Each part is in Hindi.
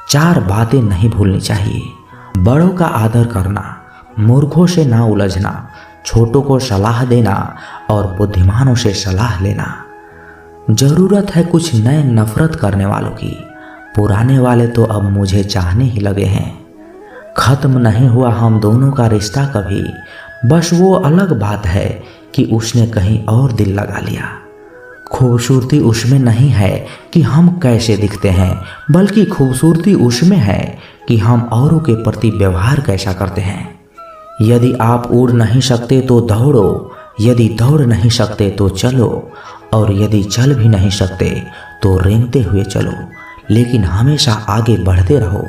चार बातें नहीं भूलनी चाहिए। बड़ों का आदर करना, मूर्खों से ना उलझना, छोटों को सलाह देना और बुद्धिमानों से सलाह लेना। जरूरत है कुछ नए नफरत करने वालों की, पुराने वाले तो अब मुझे चाहने ही लगे हैं। खत्म नहीं हुआ हम दोनों का रिश्ता कभी, बस वो अलग बात है कि उसने कहीं और दिल लगा लिया। खूबसूरती उसमें नहीं है कि हम कैसे दिखते हैं, बल्कि खूबसूरती उसमें है कि हम औरों के प्रति व्यवहार कैसा करते हैं। यदि आप उड़ नहीं सकते तो दौड़ो, यदि दौड़ नहीं सकते तो चलो, और यदि चल भी नहीं सकते तो रेंगते हुए चलो, लेकिन हमेशा आगे बढ़ते रहो।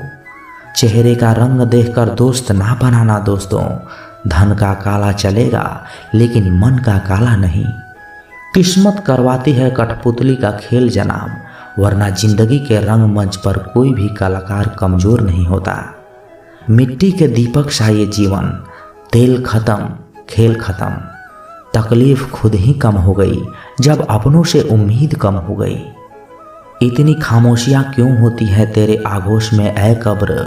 चेहरे का रंग देखकर दोस्त ना बनाना दोस्तों। धन का काला चलेगा लेकिन मन का काला नहीं। किस्मत करवाती है कठपुतली का खेल जनाब, वरना जिंदगी के रंगमंच पर कोई भी कलाकार कमजोर नहीं होता। मिट्टी के दीपक सा ये जीवन, तेल खत्म खेल खत्म। तकलीफ खुद ही कम हो गई जब अपनों से उम्मीद कम हो गई। इतनी खामोशियां क्यों होती है तेरे आगोश में ऐ कब्र,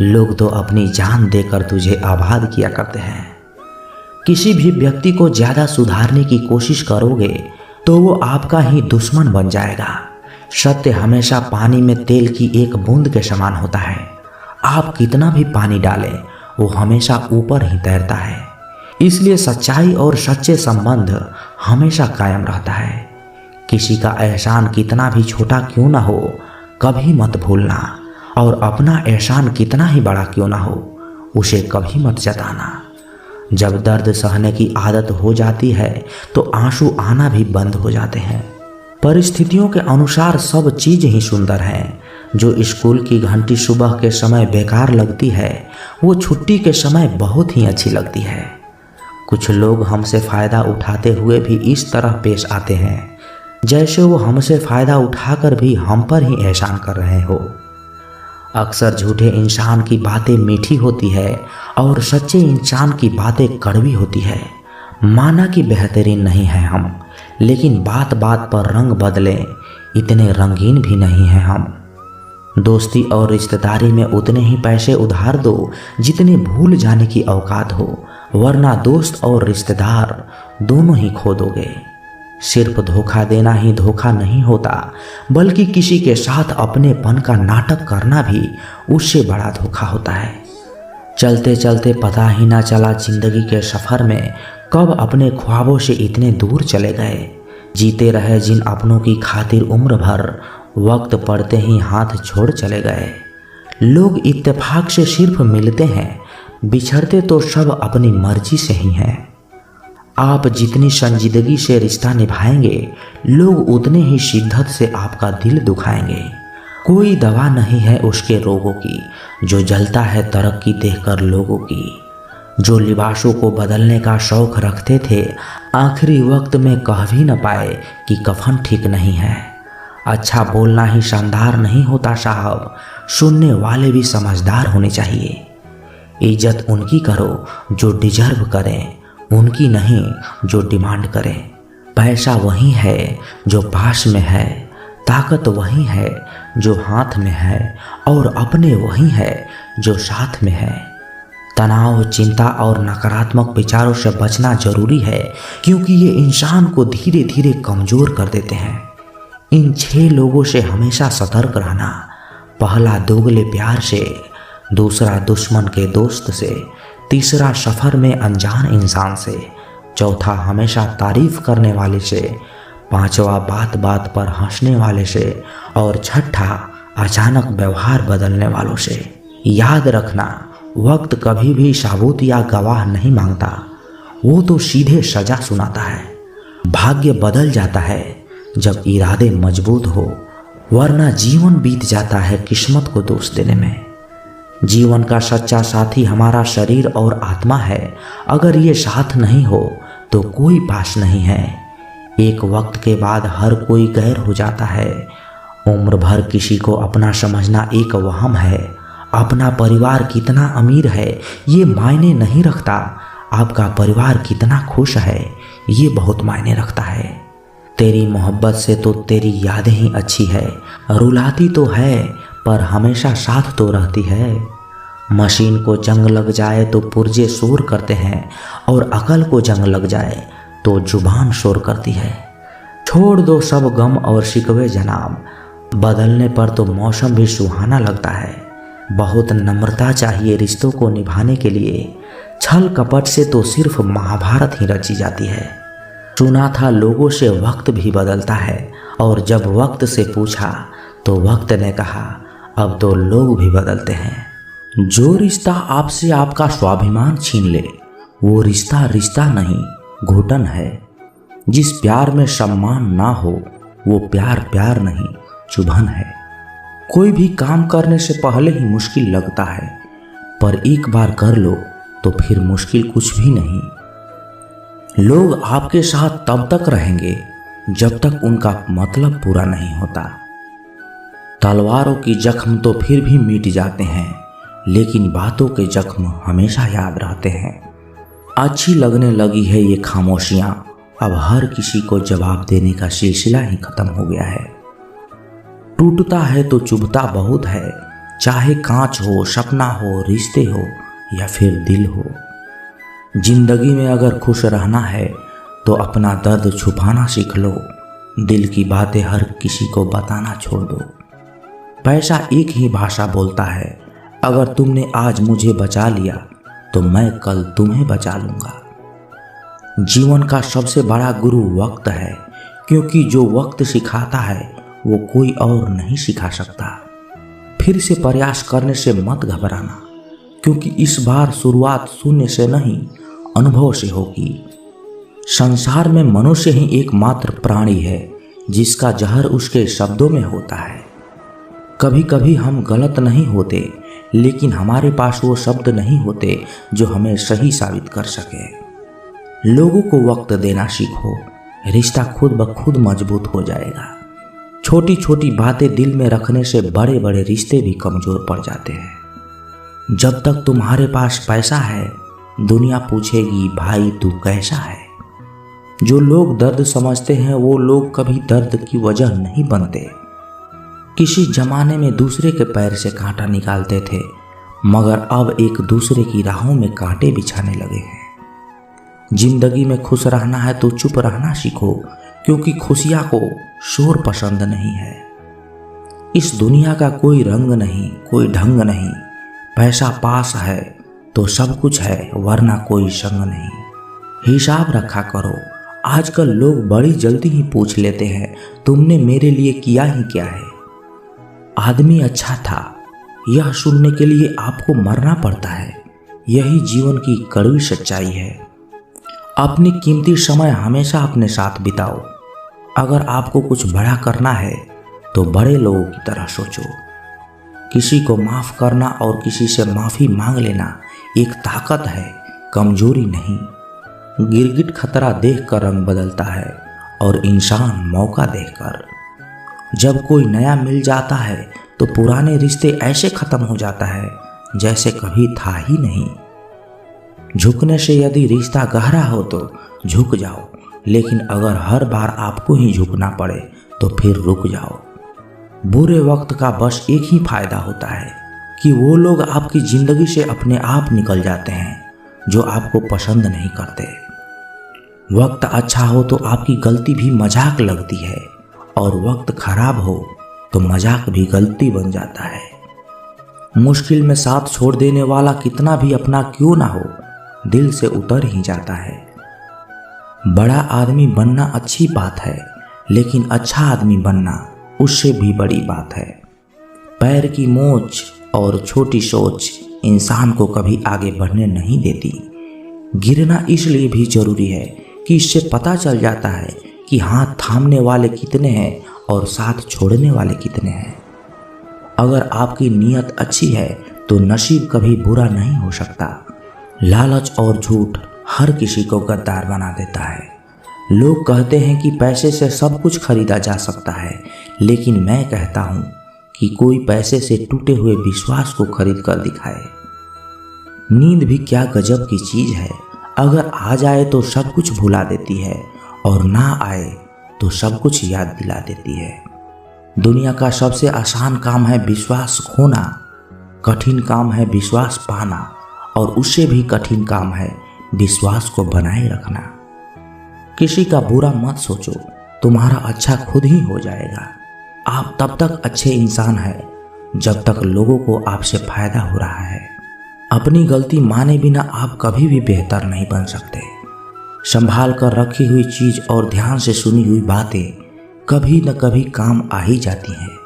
लोग तो अपनी जान देकर तुझे आबाद किया करते हैं। किसी भी व्यक्ति को ज्यादा सुधारने की कोशिश करोगे तो वो आपका ही दुश्मन बन जाएगा। सत्य हमेशा पानी में तेल की एक बूंद के समान होता है। आप कितना भी पानी डालें वो हमेशा ऊपर ही तैरता है। इसलिए सच्चाई और सच्चे संबंध हमेशा कायम रहता है। किसी का एहसान कितना भी छोटा क्यों ना हो कभी मत भूलना, और अपना एहसान कितना ही बड़ा क्यों ना हो उसे कभी मत जताना। जब दर्द सहने की आदत हो जाती है तो आंसू आना भी बंद हो जाते हैं। परिस्थितियों के अनुसार सब चीज ही सुंदर है। जो स्कूल की घंटी सुबह के समय बेकार लगती है वो छुट्टी के समय बहुत ही अच्छी लगती है। कुछ लोग हमसे फायदा उठाते हुए भी इस तरह पेश आते हैं जैसे वो हमसे फायदा उठाकर भी हम पर ही एहसान कर रहे हो। अक्सर झूठे इंसान की बातें मीठी होती है और सच्चे इंसान की बातें कड़वी होती है। माना कि बेहतरीन नहीं है हम, लेकिन बात बात पर रंग बदले इतने रंगीन भी नहीं हैं हम। दोस्ती और रिश्तेदारी में उतने ही पैसे उधार दो जितने भूल जाने की औकात हो, वरना दोस्त और रिश्तेदार दोनों ही खो दोगे। सिर्फ धोखा देना ही धोखा नहीं होता, बल्कि किसी के साथ अपनेपन का नाटक करना भी उससे बड़ा धोखा होता है। चलते चलते पता ही ना चला जिंदगी के सफर में कब अपने ख्वाबों से इतने दूर चले गए। जीते रहे जिन अपनों की खातिर उम्र भर, वक्त पड़ते ही हाथ छोड़ चले गए। लोग इत्तेफाक से सिर्फ मिलते हैं, बिछड़ते तो सब अपनी मर्जी से ही हैं। आप जितनी संजीदगी से रिश्ता निभाएंगे लोग उतने ही शिद्दत से आपका दिल दुखाएंगे। कोई दवा नहीं है उसके रोगों की जो जलता है तरक्की देखकर लोगों की। जो लिबासों को बदलने का शौक रखते थे आखिरी वक्त में कह भी न पाए कि कफन ठीक नहीं है। अच्छा बोलना ही शानदार नहीं होता साहब, सुनने वाले भी समझदार होने चाहिए। इज्जत उनकी करो जो डिजर्व करें, उनकी नहीं जो डिमांड करें। पैसा वही है जो पास में है, ताकत वही है जो हाथ में है, और अपने वही है जो साथ में है। तनाव, चिंता और नकारात्मक विचारों से बचना जरूरी है क्योंकि ये इंसान को धीरे धीरे कमजोर कर देते हैं। इन 6 लोगों से हमेशा सतर्क रहना। पहला दोगले प्यार से, दूसरा दुश्मन के दोस्त से, तीसरा सफ़र में अनजान इंसान से, चौथा हमेशा तारीफ करने वाले से, पांचवा बात बात पर हंसने वाले से, और छठा अचानक व्यवहार बदलने वालों से। याद रखना, वक्त कभी भी साबूत या गवाह नहीं मांगता, वो तो सीधे सजा सुनाता है। भाग्य बदल जाता है जब इरादे मजबूत हो, वरना जीवन बीत जाता है किस्मत को दोष देने में। जीवन का सच्चा साथी हमारा शरीर और आत्मा है। अगर ये साथ नहीं हो तो कोई पास नहीं है। एक वक्त के बाद हर कोई गैर हो जाता है। उम्र भर किसी को अपना समझना एक वहम है। अपना परिवार कितना अमीर है ये मायने नहीं रखता, आपका परिवार कितना खुश है ये बहुत मायने रखता है। तेरी मोहब्बत से तो तेरी यादें ही अच्छी है, रुलाती तो है पर हमेशा साथ तो रहती है। मशीन को जंग लग जाए तो पुर्जे शोर करते हैं, और अकल को जंग लग जाए तो जुबान शोर करती है। छोड़ दो सब गम और शिकवे जनाब, बदलने पर तो मौसम भी सुहाना लगता है। बहुत नम्रता चाहिए रिश्तों को निभाने के लिए, छल कपट से तो सिर्फ महाभारत ही रची जाती है। सुना था लोगों से वक्त भी बदलता है, और जब वक्त से पूछा तो वक्त ने कहा अब तो लोग भी बदलते हैं। जो रिश्ता आपसे आपका स्वाभिमान छीन ले वो रिश्ता रिश्ता नहीं घुटन है। जिस प्यार में सम्मान ना हो वो प्यार प्यार नहीं चुभन है। कोई भी काम करने से पहले ही मुश्किल लगता है, पर एक बार कर लो तो फिर मुश्किल कुछ भी नहीं। लोग आपके साथ तब तक रहेंगे जब तक उनका मतलब पूरा नहीं होता। तलवारों की जख्म तो फिर भी मिट जाते हैं, लेकिन बातों के जख्म हमेशा याद रहते हैं। अच्छी लगने लगी है ये खामोशियां, अब हर किसी को जवाब देने का सिलसिला ही खत्म हो गया है। टूटता है तो चुभता बहुत है, चाहे कांच हो, सपना हो, रिश्ते हो या फिर दिल हो। जिंदगी में अगर खुश रहना है तो अपना दर्द छुपाना सीख लो, दिल की बातें हर किसी को बताना छोड़ दो। पैसा एक ही भाषा बोलता है, अगर तुमने आज मुझे बचा लिया तो मैं कल तुम्हें बचा लूंगा। जीवन का सबसे बड़ा गुरु वक्त है, क्योंकि जो वक्त सिखाता है वो कोई और नहीं सिखा सकता। फिर से प्रयास करने से मत घबराना, क्योंकि इस बार शुरुआत शून्य से नहीं अनुभव से होगी। संसार में मनुष्य ही एकमात्र प्राणी है जिसका जहर उसके शब्दों में होता है। कभी कभी हम गलत नहीं होते, लेकिन हमारे पास वो शब्द नहीं होते जो हमें सही साबित कर सके। लोगों को वक्त देना सीखो, रिश्ता खुद ब खुद मजबूत हो जाएगा। छोटी छोटी बातें दिल में रखने से बड़े बड़े रिश्ते भी कमजोर पड़ जाते हैं। जब तक तुम्हारे पास पैसा है दुनिया पूछेगी भाई तू कैसा है। जो लोग दर्द समझते हैं वो लोग कभी दर्द की वजह नहीं बनते। किसी जमाने में दूसरे के पैर से कांटा निकालते थे, मगर अब एक दूसरे की राहों में कांटे बिछाने लगे हैं। जिंदगी में खुश रहना है तो चुप रहना सीखो, क्योंकि खुशियां को शोर पसंद नहीं है। इस दुनिया का कोई रंग नहीं, कोई ढंग नहीं। पैसा पास है तो सब कुछ है, वरना कोई संग नहीं। हिसाब रखा करो। आजकल लोग बड़ी जल्दी ही पूछ लेते हैं तुमने मेरे लिए किया ही क्या है। आदमी अच्छा था यह सुनने के लिए आपको मरना पड़ता है, यही जीवन की कड़वी सच्चाई है। अपनी कीमती समय हमेशा अपने साथ बिताओ। अगर आपको कुछ बड़ा करना है तो बड़े लोगों की तरह सोचो। किसी को माफ करना और किसी से माफी मांग लेना एक ताकत है, कमजोरी नहीं। गिरगिट खतरा देखकर रंग बदलता है और इंसान मौका देखकर। जब कोई नया मिल जाता है तो पुराने रिश्ते ऐसे खत्म हो जाता है जैसे कभी था ही नहीं। झुकने से यदि रिश्ता गहरा हो तो झुक जाओ, लेकिन अगर हर बार आपको ही झुकना पड़े तो फिर रुक जाओ। बुरे वक्त का बस एक ही फायदा होता है कि वो लोग आपकी जिंदगी से अपने आप निकल जाते हैं जो आपको पसंद नहीं करते। वक्त अच्छा हो तो आपकी गलती भी मजाक लगती है, और वक्त खराब हो तो मजाक भी गलती बन जाता है। मुश्किल में साथ छोड़ देने वाला कितना भी अपना क्यों ना हो, दिल से उतर ही जाता है। बड़ा आदमी बनना अच्छी बात है, लेकिन अच्छा आदमी बनना उससे भी बड़ी बात है। पैर की मोच और छोटी सोच इंसान को कभी आगे बढ़ने नहीं देती। गिरना इसलिए भी जरूरी है कि इससे पता चल जाता है कि हाथ थामने वाले कितने हैं और साथ छोड़ने वाले कितने हैं। अगर आपकी नीयत अच्छी है तो नसीब कभी बुरा नहीं हो सकता। लालच और झूठ हर किसी को गद्दार बना देता है। लोग कहते हैं कि पैसे से सब कुछ खरीदा जा सकता है, लेकिन मैं कहता हूं कि कोई पैसे से टूटे हुए विश्वास को खरीद कर दिखाए। नींद भी क्या गजब की चीज है, अगर आ जाए तो सब कुछ भुला देती है और ना आए तो सब कुछ याद दिला देती है। दुनिया का सबसे आसान काम है विश्वास खोना, कठिन काम है विश्वास पाना, और उससे भी कठिन काम है विश्वास को बनाए रखना। किसी का बुरा मत सोचो, तुम्हारा अच्छा खुद ही हो जाएगा। आप तब तक अच्छे इंसान हैं जब तक लोगों को आपसे फायदा हो रहा है। अपनी गलती माने बिना आप कभी भी बेहतर नहीं बन सकते। संभाल कर रखी हुई चीज और ध्यान से सुनी हुई बातें कभी न कभी काम आ ही जाती हैं।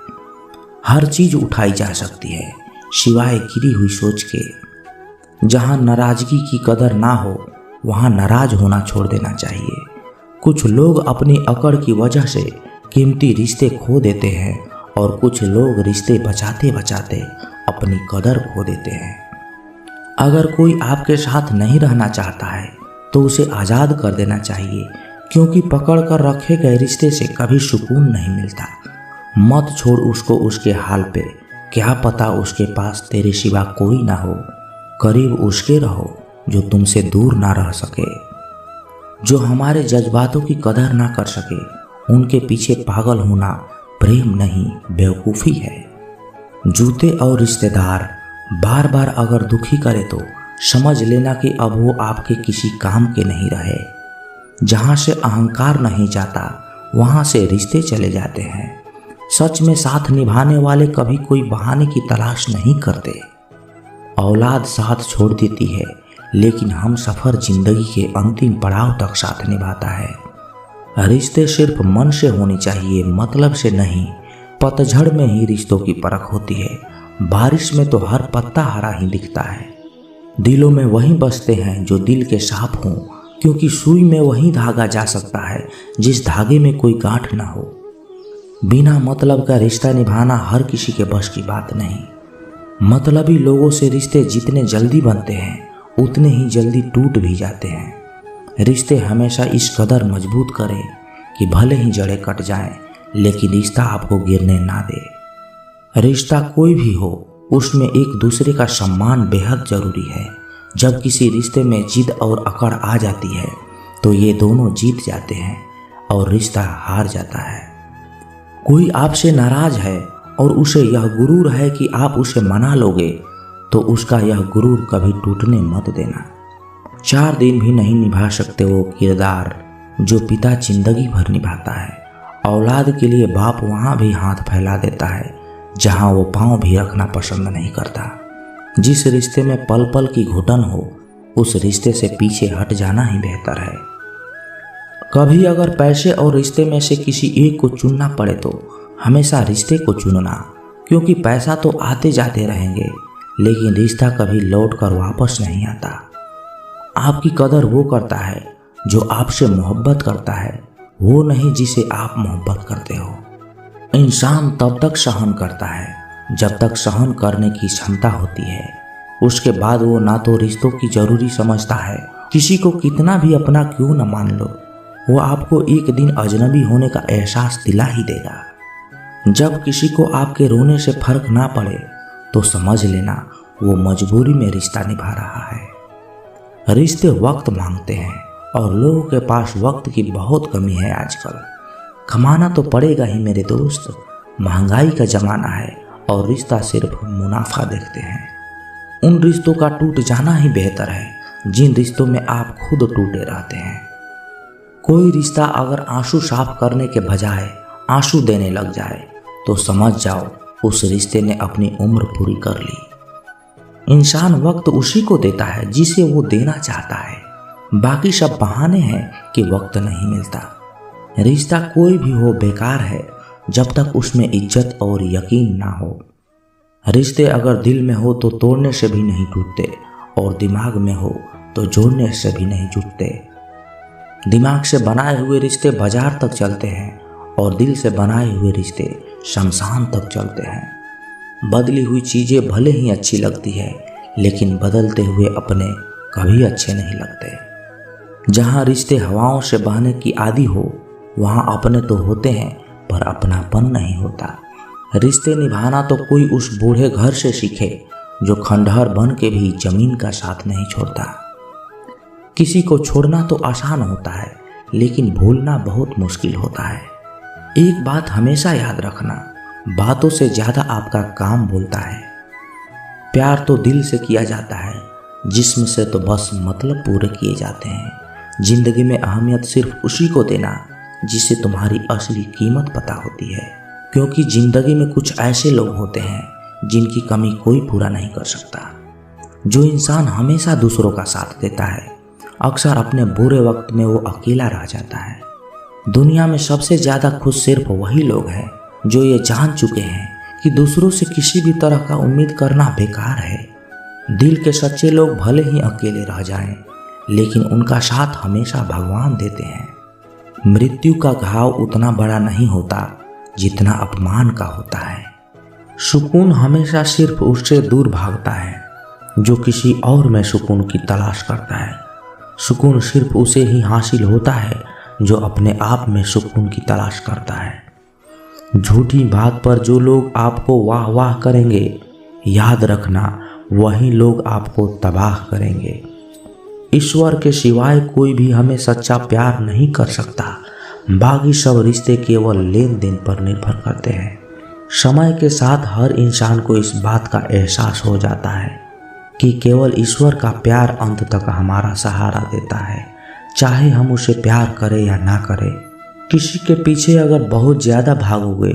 हर चीज उठाई जा सकती है सिवाय गिरी हुई सोच के। जहां नाराजगी की कदर ना हो वहां नाराज होना छोड़ देना चाहिए। कुछ लोग अपनी अकड़ की वजह से कीमती रिश्ते खो देते हैं और कुछ लोग रिश्ते बचाते बचाते अपनी कदर खो देते हैं। अगर कोई आपके साथ नहीं रहना चाहता है तो उसे आज़ाद कर देना चाहिए, क्योंकि पकड़ कर रखे गए रिश्ते से कभी सुकून नहीं मिलता। मत छोड़ उसको उसके हाल पे, क्या पता उसके पास तेरे सिवा कोई ना हो। करीब उसके रहो जो तुमसे दूर ना रह सके। जो हमारे जज्बातों की कदर ना कर सके उनके पीछे पागल होना प्रेम नहीं बेवकूफ़ी है। जूते और रिश्तेदार बार बार अगर दुखी करे तो समझ लेना कि अब वो आपके किसी काम के नहीं रहे। जहाँ से अहंकार नहीं जाता वहाँ से रिश्ते चले जाते हैं। सच में साथ निभाने वाले कभी कोई बहाने की तलाश नहीं करते। औलाद साथ छोड़ देती है लेकिन हम सफ़र जिंदगी के अंतिम पड़ाव तक साथ निभाता है। रिश्ते सिर्फ मन से होने चाहिए, मतलब से नहीं। पतझड़ में ही रिश्तों की परख होती है, बारिश में तो हर पत्ता हरा ही दिखता है। दिलों में वहीं बसते हैं जो दिल के साफ हों, क्योंकि सुई में वहीं धागा जा सकता है जिस धागे में कोई गांठ ना हो। बिना मतलब का रिश्ता निभाना हर किसी के बस की बात नहीं। मतलबी लोगों से रिश्ते जितने जल्दी बनते हैं उतने ही जल्दी टूट भी जाते हैं। रिश्ते हमेशा इस कदर मजबूत करें कि भले ही जड़ें कट जाएं, लेकिन रिश्ता आपको गिरने ना दे। रिश्ता कोई भी हो उसमें एक दूसरे का सम्मान बेहद जरूरी है। जब किसी रिश्ते में जिद और अकड़ आ जाती है तो ये दोनों जीत जाते हैं और रिश्ता हार जाता है। कोई आपसे नाराज है और उसे यह गुरूर है कि आप उसे मना लोगे, तो उसका यह गुरूर कभी टूटने मत देना। 4 दिन भी नहीं निभा सकते वो किरदार जो पिता जिंदगी भर निभाता है। औलाद के लिए बाप वहाँ भी हाथ फैला देता है जहाँ वो पाँव भी रखना पसंद नहीं करता। जिस रिश्ते में पल पल की घुटन हो उस रिश्ते से पीछे हट जाना ही बेहतर है। कभी अगर पैसे और रिश्ते में से किसी एक को चुनना पड़े तो हमेशा रिश्ते को चुनना, क्योंकि पैसा तो आते जाते रहेंगे लेकिन रिश्ता कभी लौट कर वापस नहीं आता। आपकी कदर वो करता है जो आपसे मोहब्बत करता है, वो नहीं जिसे आप मोहब्बत करते हो। इंसान तब तक सहन करता है जब तक सहन करने की क्षमता होती है। उसके बाद वो ना तो रिश्तों की जरूरी समझता है, किसी को कितना भी अपना क्यों न मान लो, वो आपको एक दिन अजनबी होने का एहसास दिला ही देगा। जब किसी को आपके रोने से फर्क ना पड़े तो समझ लेना वो मजबूरी में रिश्ता निभा रहा है। रिश्ते वक्त मांगते हैं और लोगों के पास वक्त की बहुत कमी है आजकल। कमाना तो पड़ेगा ही मेरे दोस्त, महंगाई का ज़माना है और रिश्ता सिर्फ मुनाफा देखते हैं। उन रिश्तों का टूट जाना ही बेहतर है जिन रिश्तों में आप खुद टूटे रहते हैं। कोई रिश्ता अगर आंसू साफ करने के बजाय आंसू देने लग जाए तो समझ जाओ उस रिश्ते ने अपनी उम्र पूरी कर ली। इंसान वक्त उसी को देता है जिसे वो देना चाहता है, बाकी सब बहाने हैं कि वक्त नहीं मिलता। रिश्ता कोई भी हो बेकार है जब तक उसमें इज्जत और यकीन ना हो। रिश्ते अगर दिल में हो तो तोड़ने से भी नहीं टूटते और दिमाग में हो तो जोड़ने से भी नहीं जुटते। दिमाग से बनाए हुए रिश्ते बाजार तक चलते हैं और दिल से बनाए हुए रिश्ते शमशान तक चलते हैं। बदली हुई चीज़ें भले ही अच्छी लगती है लेकिन बदलते हुए अपने कभी अच्छे नहीं लगते। जहाँ रिश्ते हवाओं से बहने की आदी हो वहाँ अपने तो होते हैं पर अपनापन नहीं होता। रिश्ते निभाना तो कोई उस बूढ़े घर से सीखे जो खंडहर बन के भी जमीन का साथ नहीं छोड़ता। किसी को छोड़ना तो आसान होता है लेकिन भूलना बहुत मुश्किल होता है। एक बात हमेशा याद रखना, बातों से ज़्यादा आपका काम बोलता है। प्यार तो दिल से किया जाता है, जिस्म से तो बस मतलब पूरे किए जाते हैं। जिंदगी में अहमियत सिर्फ उसी को देना जिसे तुम्हारी असली कीमत पता होती है, क्योंकि जिंदगी में कुछ ऐसे लोग होते हैं जिनकी कमी कोई पूरा नहीं कर सकता। जो इंसान हमेशा दूसरों का साथ देता है, अक्सर अपने बुरे वक्त में वो अकेला रह जाता है। दुनिया में सबसे ज़्यादा खुश सिर्फ वही लोग हैं जो ये जान चुके हैं कि दूसरों से किसी भी तरह का उम्मीद करना बेकार है। दिल के सच्चे लोग भले ही अकेले रह जाएं, लेकिन उनका साथ हमेशा भगवान देते हैं। मृत्यु का घाव उतना बड़ा नहीं होता जितना अपमान का होता है। सुकून हमेशा सिर्फ उससे दूर भागता है जो किसी और में सुकून की तलाश करता है। सुकून सिर्फ उसे ही हासिल होता है जो अपने आप में सुकून की तलाश करता है। झूठी बात पर जो लोग आपको वाह वाह करेंगे, याद रखना वही लोग आपको तबाह करेंगे। ईश्वर के सिवाय कोई भी हमें सच्चा प्यार नहीं कर सकता। बाकी सब रिश्ते केवल लेन देन पर निर्भर करते हैं। समय के साथ हर इंसान को इस बात का एहसास हो जाता है कि केवल ईश्वर का प्यार अंत तक हमारा सहारा देता है, चाहे हम उसे प्यार करें या ना करें। किसी के पीछे अगर बहुत ज़्यादा भागोगे,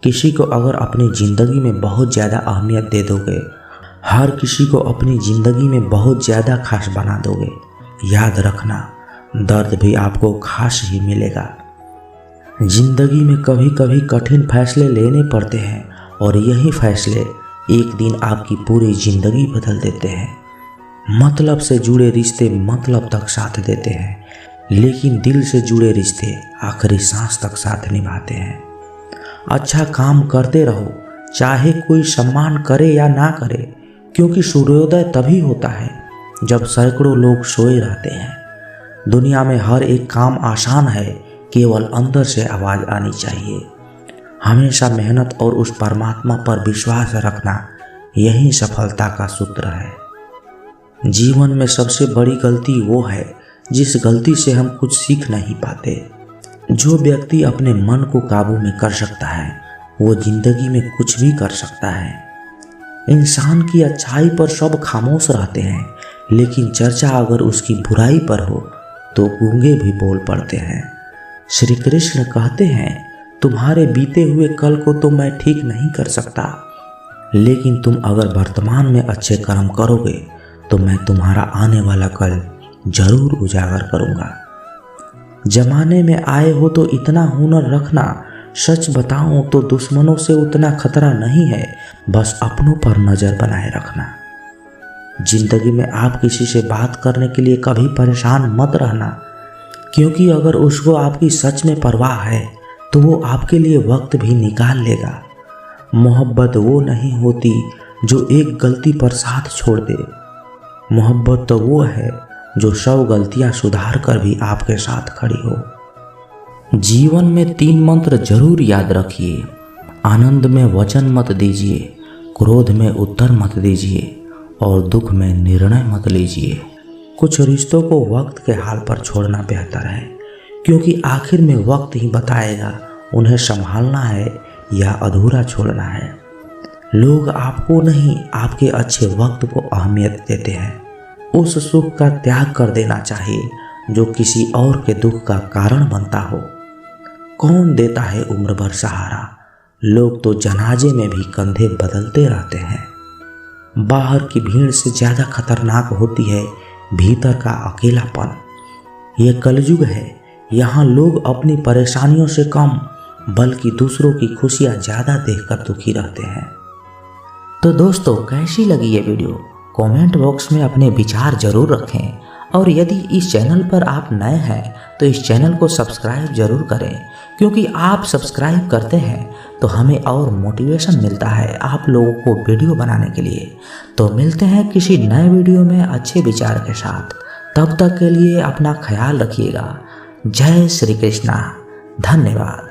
किसी को अगर अपनी ज़िंदगी में बहुत ज़्यादा अहमियत दे दोगे, हर किसी को अपनी ज़िंदगी में बहुत ज़्यादा खास बना दोगे, याद रखना दर्द भी आपको खास ही मिलेगा। ज़िंदगी में कभी कभी कठिन फैसले लेने पड़ते हैं और यही फैसले एक दिन आपकी पूरी ज़िंदगी बदल देते हैं। मतलब से जुड़े रिश्ते मतलब तक साथ देते हैं, लेकिन दिल से जुड़े रिश्ते आखिरी सांस तक साथ निभाते हैं। अच्छा काम करते रहो, चाहे कोई सम्मान करे या ना करे, क्योंकि सूर्योदय तभी होता है जब सैकड़ों लोग सोए रहते हैं। दुनिया में हर एक काम आसान है, केवल अंदर से आवाज़ आनी चाहिए। हमेशा मेहनत और उस परमात्मा पर विश्वास रखना, यही सफलता का सूत्र है। जीवन में सबसे बड़ी गलती वो है जिस गलती से हम कुछ सीख नहीं पाते। जो व्यक्ति अपने मन को काबू में कर सकता है, वो जिंदगी में कुछ भी कर सकता है। इंसान की अच्छाई पर सब खामोश रहते हैं, लेकिन चर्चा अगर उसकी बुराई पर हो तो गूंगे भी बोल पड़ते हैं। श्री कृष्ण कहते हैं, तुम्हारे बीते हुए कल को तो मैं ठीक नहीं कर सकता, लेकिन तुम अगर वर्तमान में अच्छे कर्म करोगे तो मैं तुम्हारा आने वाला कल जरूर उजागर करूंगा। जमाने में आए हो तो इतना हुनर रखना, सच बताऊं तो दुश्मनों से उतना खतरा नहीं है, बस अपनों पर नजर बनाए रखना। जिंदगी में आप किसी से बात करने के लिए कभी परेशान मत रहना, क्योंकि अगर उसको आपकी सच में परवाह है तो वो आपके लिए वक्त भी निकाल लेगा। मोहब्बत वो नहीं होती जो एक गलती पर साथ छोड़ दे। मोहब्बत तो वो है जो 100 गलतियां सुधार कर भी आपके साथ खड़ी हो। जीवन में 3 मंत्र जरूर याद रखिए। आनंद में वचन मत दीजिए, क्रोध में उत्तर मत दीजिए और दुख में निर्णय मत लीजिए। कुछ रिश्तों को वक्त के हाल पर छोड़ना बेहतर है, क्योंकि आखिर में वक्त ही बताएगा उन्हें संभालना है या अधूरा छोड़ना है। लोग आपको नहीं, आपके अच्छे वक्त को अहमियत देते हैं। उस सुख का त्याग कर देना चाहिए जो किसी और के दुख का कारण बनता हो। कौन देता है उम्र भर सहारा, लोग तो जनाजे में भी कंधे बदलते रहते हैं। बाहर की भीड़ से ज़्यादा खतरनाक होती है भीतर का अकेलापन। यह कलयुग है, यहाँ लोग अपनी परेशानियों से कम बल्कि दूसरों की खुशियाँ ज़्यादा देखकर दुखी रहते हैं। तो दोस्तों, कैसी लगी ये वीडियो? कमेंट बॉक्स में अपने विचार जरूर रखें, और यदि इस चैनल पर आप नए हैं तो इस चैनल को सब्सक्राइब जरूर करें, क्योंकि आप सब्सक्राइब करते हैं तो हमें और मोटिवेशन मिलता है आप लोगों को वीडियो बनाने के लिए। तो मिलते हैं किसी नए वीडियो में अच्छे विचार के साथ। तब तक के लिए अपना ख्याल रखिएगा। जय श्री कृष्णा। धन्यवाद।